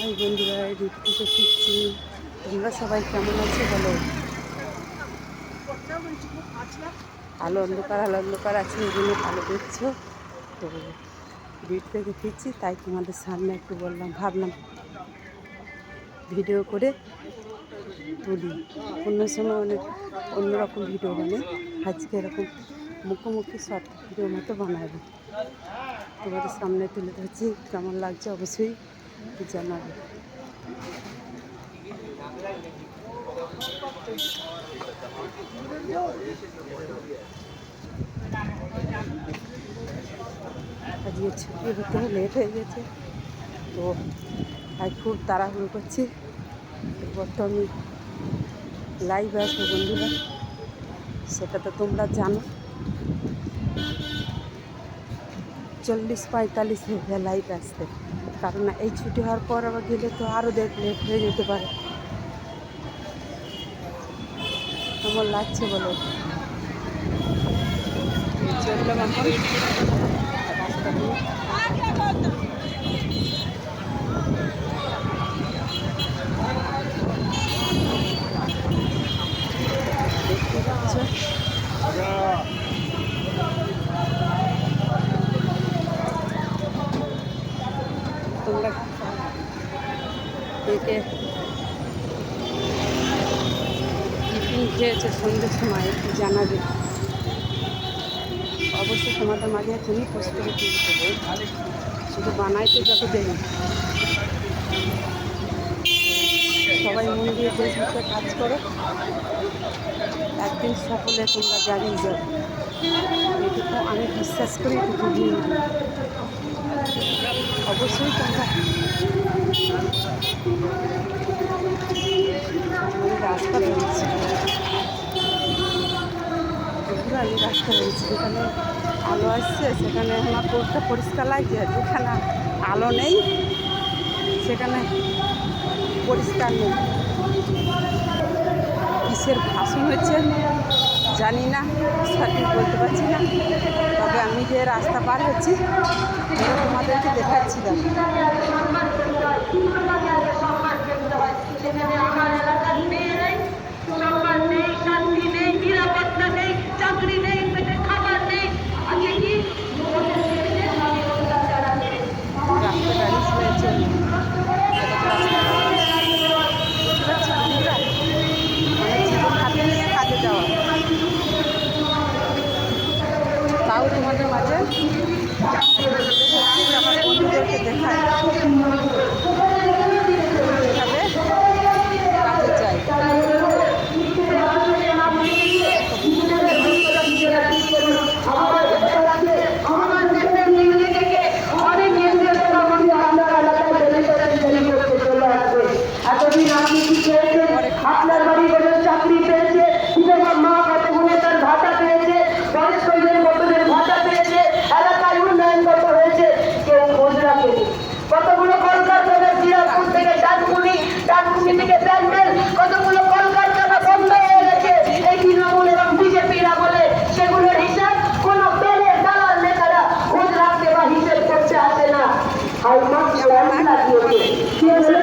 এই বন্ধুরা ডিউটি থেকে ফিরছি। তোমরা সবাই কেমন আছো বলো? আলো অন্ধকার আছে, এই জন্য ভালো দেখছো তো। ডিউটি থেকে ফিরছি, তাই তোমাদের সামনে একটু ভাবলাম ভিডিও করে তুলি। অন্য সময় অনেক অন্যরকম ভিডিও বানাই, আজকে এরকম মুখোমুখি শর্ট ভিডিওর মতো বানাবো। তোমাদের সামনে তুলে ধরছি, কেমন লাগছে অবশ্যই জানাবে। আজকে ছুটি হতে লেট হয়ে গেছে, তো আজ খুব তাড়াহুড়ো করছি। এরপর তো আমি লাইভ আসবো বন্ধুরা, সেটা তো তোমরা জানো। 40-45 হয়ে যায় লাইভ আসতে, কারণ এই ছুটি হওয়ার পর আবার গেলে তো আরও লেট হয়ে যেতে পারে। কেমন লাগছে বলো? চললাম এখন রাস্তা দিয়ে। দেখতে পাচ্ছ তোমরা কে টিফিন খেয়েছে সন্ধ্যের সময় একটু জানাবে। অবশ্যই তোমাদের মাঝে এখনই পোস্ট করে তুলতে হবে, শুধু বানাইতে যত দেরি। সবাই মন দিয়ে দেশ হচ্ছে কাজ করো, একদিন সফলে তোমরা জানিয়ে যাবে, এটুকু আমি বিশ্বাস করি, এটুকু নিয়ে অবশ্যই তোমরা। রাস্তা রয়েছে, আমি রাস্তা রয়েছে, যেখানে আলো আসছে সেখানে আমার পোস্টটা পরিষ্কার লাগছে, যেখানে আলো নেই সেখানে পরিষ্কার নেই। কিসের ভাষণ হচ্ছে জানি না, সঠিক বলতে পারছি না, তবে আমি যে রাস্তা পার হচ্ছি তোমাদেরকে দেখাচ্ছি। তাও তোমাদের মাঝে আমার বন্ধুদেরকে দেখায় কীভাবে কাজে চাই। আপনার বাড়ি বলে চাকরি পেয়েছে, মা কতগুলো তার ভাতা পেয়েছে, বয়স্কদের কতদের ভাতা পেয়েছে, এলাকায় উন্নয়ন কত হয়েছে কেউ খোঁজ রাখেনি। কতগুলো কলকারখানা জিরাপুর থেকে ডানকুনি, ডানকুনি থেকে প্যান্ডেল, কতগুলো কলকারখানা বন্ধ হয়ে গেছে এই তৃণমূল এবং বিজেপির আমলে। সেগুলোর হিসাব কোনো দলের দালাল নেতারা খোঁজ রাখতে বা হিসেব করতে আসে না। আর মাত্র লাগিয়েছে